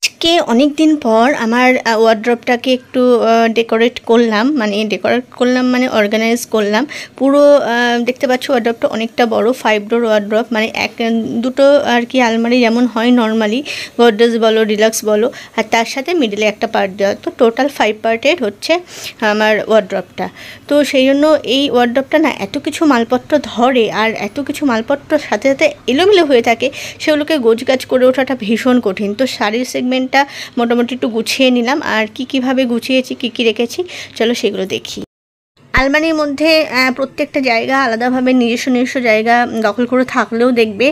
আজকে অনেক দিন পর আমার ওয়ার্ড্রপটাকে একটু ডেকোরেট করলাম, মানে অর্গানাইজ করলাম। পুরো দেখতে পাচ্ছ ওয়ার্ড্রপটা অনেকটা বড়, 5 ডোর ওয়ার্ড্রপ, মানে দুটো আর কি আলমারি যেমন হয় নর্মালি, গডরেজ বলো ডিলাক্স বলো, আর তার সাথে মিডলে একটা পার্ট দেওয়া। তো টোটাল 5 পার্টের হচ্ছে আমার ওয়ার্ড্রপটা। তো সেই জন্য এই ওয়ার্ড্রপটা না এত কিছু মালপত্র ধরে, আর এত কিছু মালপত্র সাথে সাথে এলোমেলো হয়ে থাকে, সেগুলোকে গোছগাছ করে ওঠাটা ভীষণ কঠিন। তো শাড়ির সেগমেন্টটা মোটামুটি একটু গুছিয়ে নিলাম, আর কীভাবে গুছিয়েছি, কী রেখেছি, চলো সেগুলো দেখি। আলমারির মধ্যে প্রত্যেকটা জায়গা আলাদাভাবে নিজস্ব জায়গা দখল করে থাকলেও দেখবে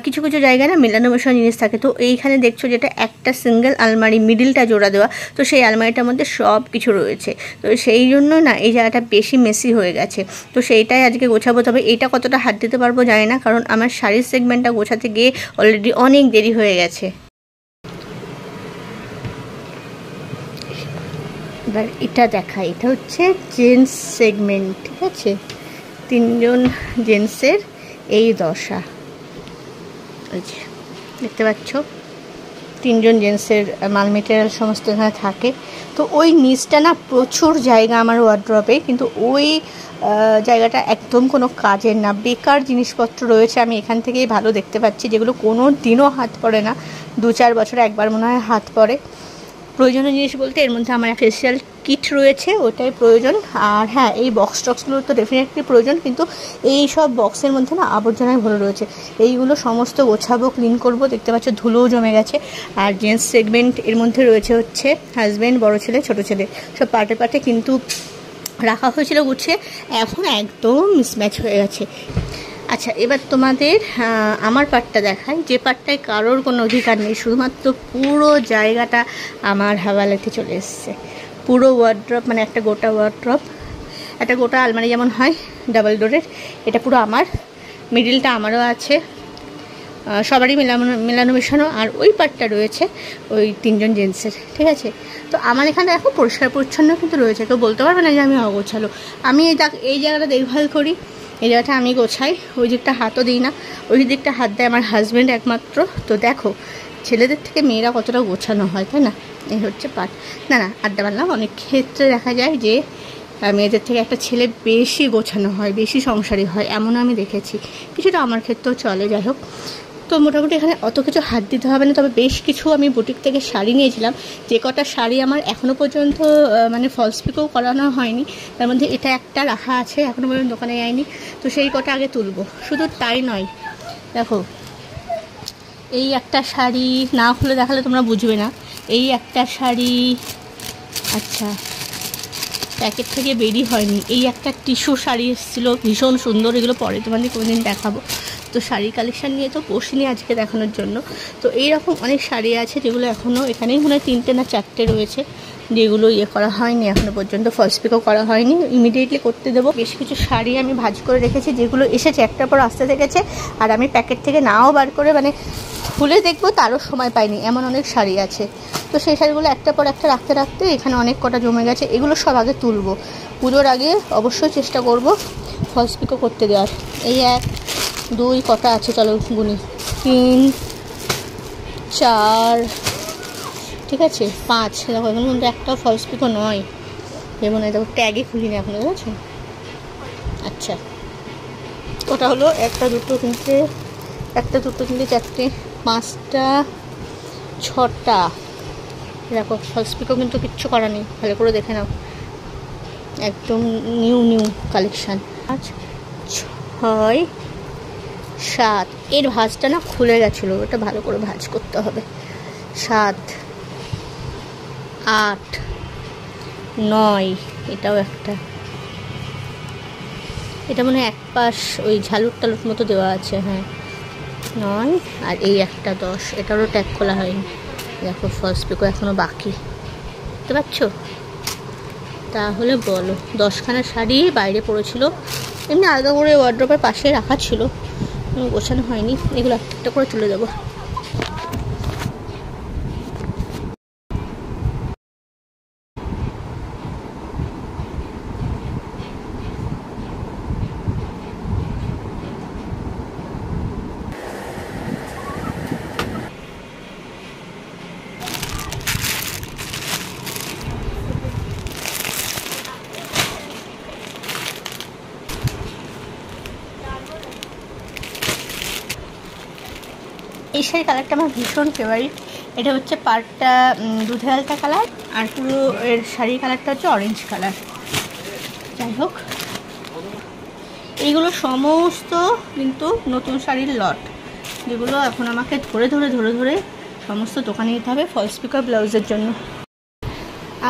কিছু জায়গায় না মেলানো মেশানো জিনিস থাকে। তো এইখানে দেখছো যেটা একটা সিঙ্গেল আলমারি, মিডিলটা জোড়া দেওয়া, তো সেই আলমারিটার মধ্যে সব কিছু রয়েছে। তো সেই জন্য না এই জায়গাটা বেশি মেসি হয়ে গেছে। তো সেইটাই আজকে গোছাবো। তবে এইটা কতটা হাত দিতে পারবো জানি না, কারণ আমার শাড়ির সেগমেন্টটা গোছাতে গিয়ে অলরেডি অনেক দেরি হয়ে গেছে। এবার এটা দেখা, এটা হচ্ছে জেন্টস সেগমেন্ট, ঠিক আছে, 3জন জেন্টসের এই দশা। ওই যে দেখতে পাচ্ছ 3জন জেন্টসের মাল মেটেরিয়াল সমস্ত এখানে থাকে। তো ওই নিচটা না প্রচুর জায়গা আমার ওয়ার্ড্রপে, কিন্তু ওই জায়গাটা একদম কোনো কাজের না, বেকার জিনিসপত্র রয়েছে। আমি এখান থেকেই ভালো দেখতে পাচ্ছি, যেগুলো কোনো দিনও হাত পড়ে না, 2-4 বছরে একবার মনে হয় হাত পড়ে। প্রয়োজনীয় জিনিস বলতে এর মধ্যে আমার ফেসিয়াল কিট রয়েছে, ওটাই প্রয়োজন। আর হ্যাঁ, এই বক্স টক্সগুলো তো ডেফিনেটলি প্রয়োজন, কিন্তু এই সব বক্সের মধ্যে না আবর্জনায় ভরে রয়েছে। এইগুলো সমস্ত গোছাবো, ক্লিন করব। দেখতে পাচ্ছ ধুলোও জমে গেছে। আর জেন্টস সেগমেন্ট এর মধ্যে রয়েছে হচ্ছে হাজব্যান্ড, বড় ছেলে, ছোট ছেলে, সব পার্টে কিন্তু রাখা হয়েছিল গুছিয়ে, এখন একদম মিসম্যাচ হয়ে গেছে। আচ্ছা, এবার তোমাদের আমার পার্টটা দেখাই, যে পার্টটায় কারোর কোনো অধিকার নেই, শুধুমাত্র পুরো জায়গাটা আমার হাওয়ালাতে চলে এসছে। পুরো ওয়ার্ড্রপ, মানে একটা গোটা ওয়ার্ড্রপ, একটা গোটা আলমারি যেমন হয় ডাবল ডোরের, এটা পুরো আমার। মিডিলটা আমারও আছে, সবারই মেলানো মেশানো। আর ওই পার্টটা রয়েছে ওই 3জন জেন্টসের, ঠিক আছে। তো আমার এখানে এখন পরিষ্কার পরিচ্ছন্ন কিন্তু রয়েছে, কেউ বলতে পারবে না যে আমি অগোছালো। আমি এই জায়গাটা দেখভাল করি, এই জায়গাটা আমি গোছাই, ওই দিকটা হাতও দিই না, ওই দিকটা হাত দেয় আমার হাজব্যান্ড একমাত্র। তো দেখো ছেলেদের থেকে মেয়েরা কতটা গোছানো হয়, তাই না? এই হচ্ছে পার্ট। না আড্ডা মারলাম, অনেক ক্ষেত্রে দেখা যায় যে মেয়েদের থেকে একটা ছেলে বেশি গোছানো হয়, বেশি সংসারী হয়, এমনও আমি দেখেছি। কিছুটা আমার ক্ষেত্রেও চলে, যাই হোক। তো মোটামুটি এখানে অত কিছু হাত দিতে হবে না। তবে বেশ কিছু আমি বুটিক থেকে শাড়ি নিয়েছিলাম, যে কটা শাড়ি আমার এখনও পর্যন্ত মানে ফলস পিকও করানো হয়নি, তার মধ্যে এটা একটা রাখা আছে, এখনও পর্যন্ত দোকানে যায়নি। তো সেই কটা আগে তুলবো। শুধু তাই নয়, দেখো এই একটা শাড়ি না খুলে দেখালে তোমরা বুঝবে না। এই একটা শাড়ি, আচ্ছা প্যাকেট থেকে বেরিয়ে হয়নি, এই একটা টিস্যু শাড়ি এসেছিলো, ভীষণ সুন্দর। এগুলো পরে তোমাদের কোনোদিন দেখাবো। তো শাড়ি কালেকশান নিয়ে তো বসিনি আজকে দেখানোর জন্য। তো এইরকম অনেক শাড়ি আছে যেগুলো এখনও এখানেই মনে হয় 3টে না 4টে রয়েছে, যেগুলো করা হয়নি এখনও পর্যন্ত, ফলস পিকও করা হয়নি, ইমিডিয়েটলি করতে দেবো। বেশ কিছু শাড়ি আমি ভাঁজ করে রেখেছি, যেগুলো এসেছে একটার পর আসতে থেকেছে, আর আমি প্যাকেট থেকে নাও বার করে মানে খুলে দেখবো তারও সময় পাইনি, এমন অনেক শাড়ি আছে। তো সেই শাড়িগুলো একটার পর একটা রাখতে এখানে অনেক কটা জমে গেছে। এগুলো সব আগে তুলবো, পুজোর আগে অবশ্যই চেষ্টা করব ফলস পিকও করতে দেওয়ার। এই 1, 2 কটা আছে, চলো গুনি, 3, 4, ঠিক আছে, 5। দেখো এগুলোর মধ্যে একটাও ফলস পিকও নয়, যেমন দেখো ট্যাগে খুলিনি এখনো, বুঝেছো? আচ্ছা, ওটা হলো 1, 2, 3, 4, 5টা, 6টা। দেখো ফলস পিকও কিন্তু কিচ্ছু করা নেই, ভালো করে দেখে নাও, একদম নিউ কালেকশান। 5, 6, 7, এর ভাঁজটা না খুলে গেছিলো, ওটা ভালো করে ভাঁজ করতে হবে। 7, 8, 9, এটাও একটা, এটা মনে হয় এক পাশ ওই ঝালুর টালুর মতো দেওয়া আছে, হ্যাঁ 9। আর এই একটা 10, এটারও ট্যাগ খোলা হয়নি। দেখো ফলস পিকও এখনও বাকি, বুঝতে পারছো? তাহলে বলো, 10খানা শাড়ি বাইরে পড়েছিল, এমনি আলাদা করে ওয়ার্ড্রপের পাশে রাখা ছিল, গোছানো হয়নি। এগুলো একটা করে তুলে দেবো। শাড়ি কালারটা আমার ভীষণ ফেভারিট। এটা হচ্ছে পাড়টা দুধে আলতা কালার, আর পুরো এর শাড়ির কালারটা হচ্ছে অরেঞ্জ কালার। যাই হোক, এইগুলো সমস্ত কিন্তু নতুন শাড়ির লট, যেগুলো এখন আমাকে ধরে ধরে ধরে ধরে সমস্ত দোকানে যেতে হবে ফলস পিকো ব্লাউজের জন্য।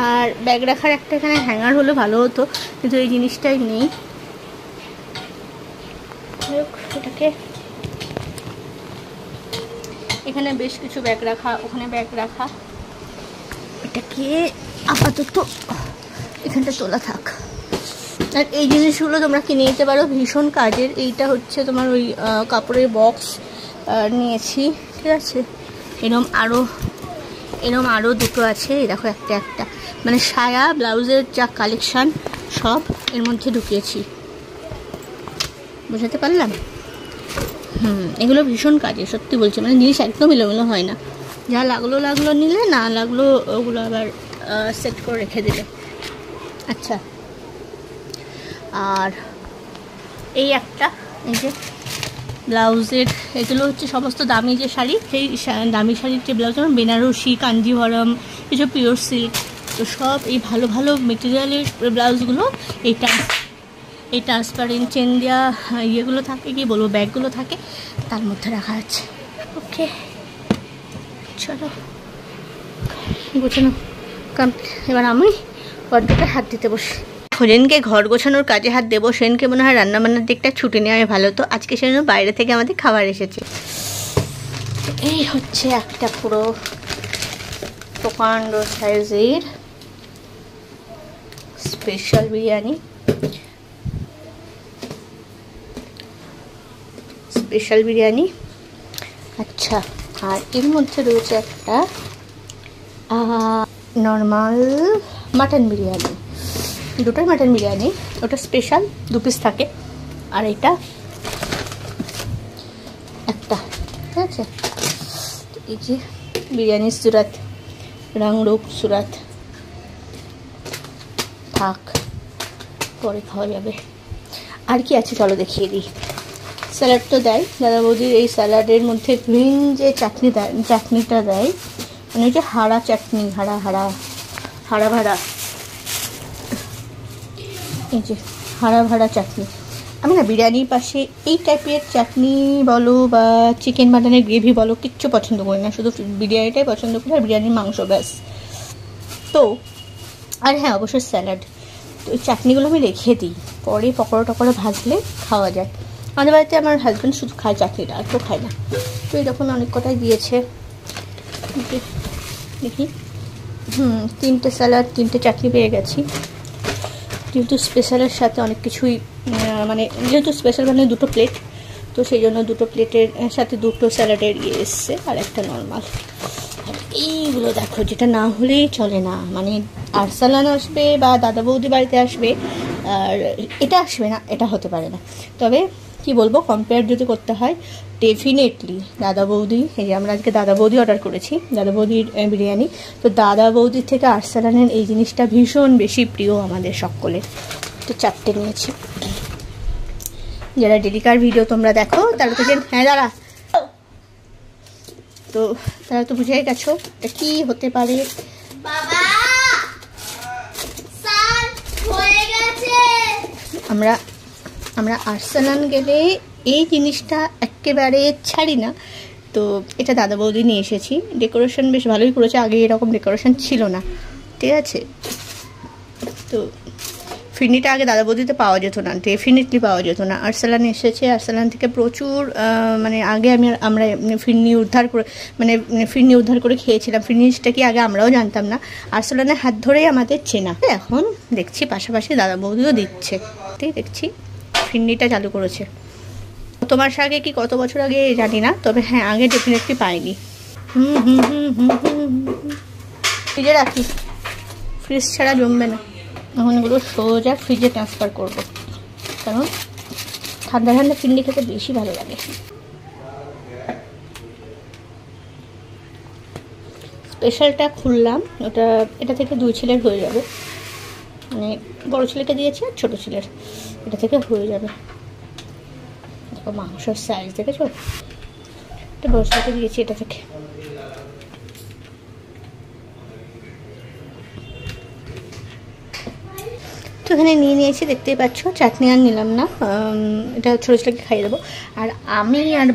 আর ব্যাগ রাখার একটা এখানে হ্যাঙ্গার হলে ভালো হতো, কিন্তু এই জিনিসটাই নেই। এটাকে এখানে বেশ কিছু ব্যাগ রাখা, ওখানে ব্যাগ রাখা, এটাকে আপাতত এখানটা তোলা থাক। আর এই জিনিসগুলো তোমরা কিনে নিতে পারো, ভীষণ কাজের। এইটা হচ্ছে তোমার ওই কাপড়ের বক্স নিয়েছি, ঠিক আছে। এরম আরও দুটো আছে, এই দেখো একটা একটা, মানে সায়া ব্লাউজের যা কালেকশান সব এর মধ্যে ঢুকিয়েছি, বুঝাতে পারলাম? এগুলো ভীষণ কাজে, সত্যি বলছি, মানে জিনিস একদম এলোমেলো হয় না। যা লাগলো নিলে, না লাগলো ওগুলো আবার সেট করে রেখে দিলে। আচ্ছা, আর এই একটা, এই যে ব্লাউজের, এগুলো হচ্ছে সমস্ত দামি যে শাড়ি, সেই দামি শাড়ির যে ব্লাউজ, যেমন বেনারসি, কাঞ্জিভরম, এসব পিওর সিল্ক, তো সব এই ভালো ভালো মেটেরিয়ালের ব্লাউজগুলো এই ট্রান্সপারেন্ট চেন দেওয়া ইয়েগুলো থাকে, কি বলবো, ব্যাগগুলো থাকে, তার মধ্যে রাখা আছে। ওকে, চলো গোছানো কমপ্লিট। এবার আমি পর্দাটা হাত দিতে বসি। যেদিনকে ঘর গোছানোর কাজে হাত দেবো, সেদিনকে মনে হয় রান্নাবান্নার দিকটা ছুটি নেওয়াই ভালো। তো আজকে সেজন্য বাইরে থেকে আমাদের খাবার এসেছে। এই হচ্ছে একটা পুরো প্রকাণ্ড সাইজের স্পেশাল বিরিয়ানি। আচ্ছা, আর এর মধ্যে রয়েছে একটা নর্মাল মাটন বিরিয়ানি, দুটোই মাটন বিরিয়ানি। ওটা স্পেশাল 2 পিস থাকে, আর এটা একটা, ঠিক আছে। এই যে বিরিয়ানির সুরাত, রংরূপ সুরাত, থাক, পরে খাওয়া যাবে। আর কি আছে চলো দেখিয়ে দিই। স্যালাড তো দেয় দাদা বৌদির, এই স্যালাডের মধ্যে গ্রিন যে চাটনিটা দেয়, মানে ওই যে হাড়া চাটনি, হাড়া ভাড়া, এই যে হাড়া ভাড়া চাটনি। আমি না বিরিয়ানির পাশে এই টাইপের চাটনি বলো বা চিকেন মাটনের গ্রেভি বলো, কিচ্ছু পছন্দ করি না, শুধু বিরিয়ানিটাই পছন্দ করি, আর বিরিয়ানির মাংস, ব্যাস। তো আর হ্যাঁ, অবশ্যই স্যালাড। তো এই চাটনিগুলো আমি রেখে দিই, পরে পকোড়া টকোড়া ভাজলে খাওয়া যায়। আমাদের বাড়িতে আমার হাজব্যান্ড শুধু খায় চাটনিটা, আর তো খায় না। তো এরকম অনেক কটাই দিয়েছে, দেখি 3টে স্যালাড 3টে চাটনি পেয়ে গেছি। যেহেতু স্পেশালের সাথে অনেক কিছুই, মানে যেহেতু স্পেশাল মানে 2টো প্লেট, তো সেই জন্য 2টো প্লেটের সাথে 2টো স্যালাডের এসছে, আর একটা নর্মাল। আর এইগুলো দেখো, যেটা না হলেই চলে না, মানে আরসালান আসবে বা দাদা বৌদি বাড়িতে আসবে, আর এটা আসবে না, এটা হতে পারে না। তবে কি বলবো, কম্পেয়ার যদি করতে হয়, ডেফিনেটলি দাদা বৌদি, এই যে আমরা আজকে দাদা বৌদি অর্ডার করেছি, দাদা বৌদির বিরিয়ানি। তো দাদা বৌদির থেকে আরসালানের এই জিনিসটা ভীষণ বেশি প্রিয় আমাদের সকলের। তো 4টে নিয়েছি। যারা ডেলিকার ভিডিও তোমরা দেখো তারা তো হ্যাঁ দাঁড়া, তো তারা তো বুঝেই গেছো এটা কি হতে পারে। আমরা আরসালান গেলে এই জিনিসটা একেবারে ছাড়ি না। তো এটা দাদা বৌদি নিয়ে এসেছি, ডেকোরেশন বেশ ভালোই করেছে, আগে এরকম ডেকোরেশন ছিল না, ঠিক আছে। তো ফিরনিটা আগে দাদা বৌদিতে পাওয়া যেত না, ডেফিনেটলি পাওয়া যেত না। আরসালান এসেছে, আরসালান থেকে প্রচুর, মানে আগে আমরা ফিরনি উদ্ধার করে খেয়েছিলাম। ফিরনিটা কি আগে আমরাও জানতাম না, আরসালানের হাত ধরেই আমাদের চেনা। এখন দেখছি পাশাপাশি দাদা বৌদিও দিচ্ছে, ঠিক দেখছি ফিরনিটা চালু করেছে। তোমার আগে কি কত বছর আগে জানি না, তবে হ্যাঁ আগে ডেফিনেটলি পাইনি। ফ্রিজে রাখি, ফ্রিজ ছাড়া জমবে না। এখন এগুলো সোজা ফ্রিজে ট্রান্সফার করবো, কারণ ঠান্ডা ঠান্ডা ফিরনি খেতে বেশি ভালো লাগে। স্পেশালটা খুললাম, এটা থেকে 2 ছেলের হয়ে যাবে, মানে বড় ছেলেকে দিয়েছি আর ছোটো ছেলের, এটা থেকে হয়ে যাবে। দেখো মাংসের সাইজ দেখেছো, এটা বসাতে দিয়েছি এটা থেকে। তো এখানে নিয়ে নিয়েছি, দেখতেই পাচ্ছ। চাটনি আর নিলাম না, এটা ছোটো ছোটোকে খাইয়ে দেবো। আর আমি আর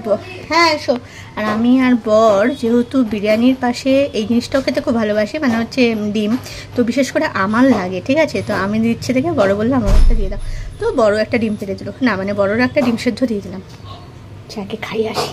হ্যাঁ এসো। আর আমি আর বর যেহেতু বিরিয়ানির পাশে এই জিনিসটাও খেতে খুব ভালোবাসি, মানে হচ্ছে ডিম, তো বিশেষ করে আমার লাগে, ঠিক আছে। তো আমি দিচ্ছে থেকে বড় বললে আমার একটা দিয়ে দাও, তো বড় একটা ডিম পেরে দিল না, মানে বড়োর একটা ডিম সেদ্ধ দিয়ে দিলাম। চাকে খাইয়ে আসি।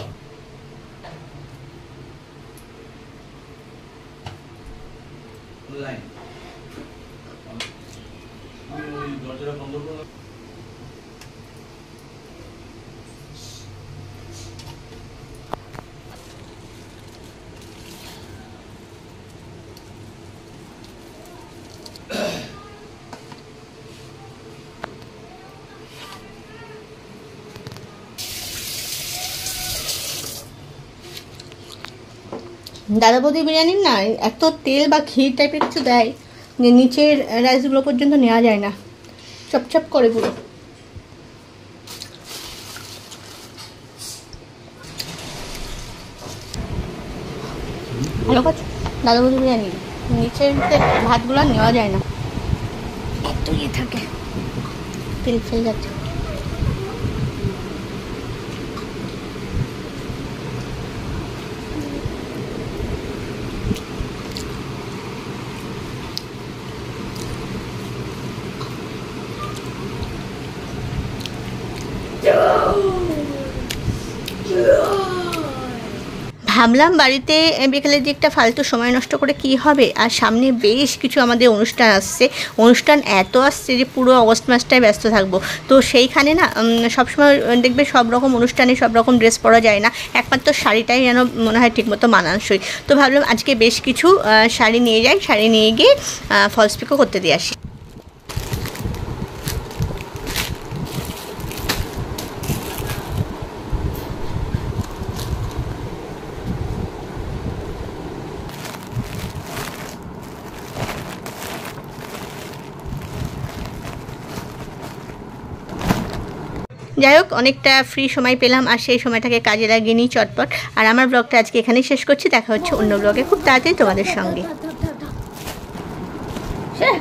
দাদা বৌদি বিরিয়ানির না এত তেল বা ঘি টাইপের কিছু দেয় যে নিচের রাইসগুলো পর্যন্ত নেওয়া যায় না, চপচপ করে পুরো। ভালো কথা, দাদা বৌদি বিরিয়ানি নিচের ভাতগুলো নেওয়া যায় না, এত ইয়ে থাকে, তেল ফেলে যাচ্ছে। ভাবলাম বাড়িতে বিকেলের দিকটা ফালতু সময় নষ্ট করে কি হবে, আর সামনে বেশ কিছু আমাদের অনুষ্ঠান আসছে, অনুষ্ঠান এত আসছে যে পুরো অগস্ট মাসটায় ব্যস্ত থাকবো। তো সেইখানে না সবসময় দেখবে সব রকম অনুষ্ঠানে সব রকম ড্রেস পরা যায় না, একমাত্র শাড়িটাই যেন মনে হয় ঠিকমতো মানানসই। তো ভাবলাম আজকে বেশ কিছু শাড়ি নিয়ে যাই, শাড়ি নিয়ে গিয়ে ফলস পিকো করতে দিয়ে আসি। যাই হোক, অনেকটা ফ্রি সময় পেলাম, আর সেই সময়টাকে কাজে লাগিয়ে নিই চটপট। আর আমার ব্লগটা আজকে এখানেই শেষ করছি, দেখা হচ্ছে অন্য ব্লগে খুব তাড়াতাড়ি তোমাদের সঙ্গে। হ্যাঁ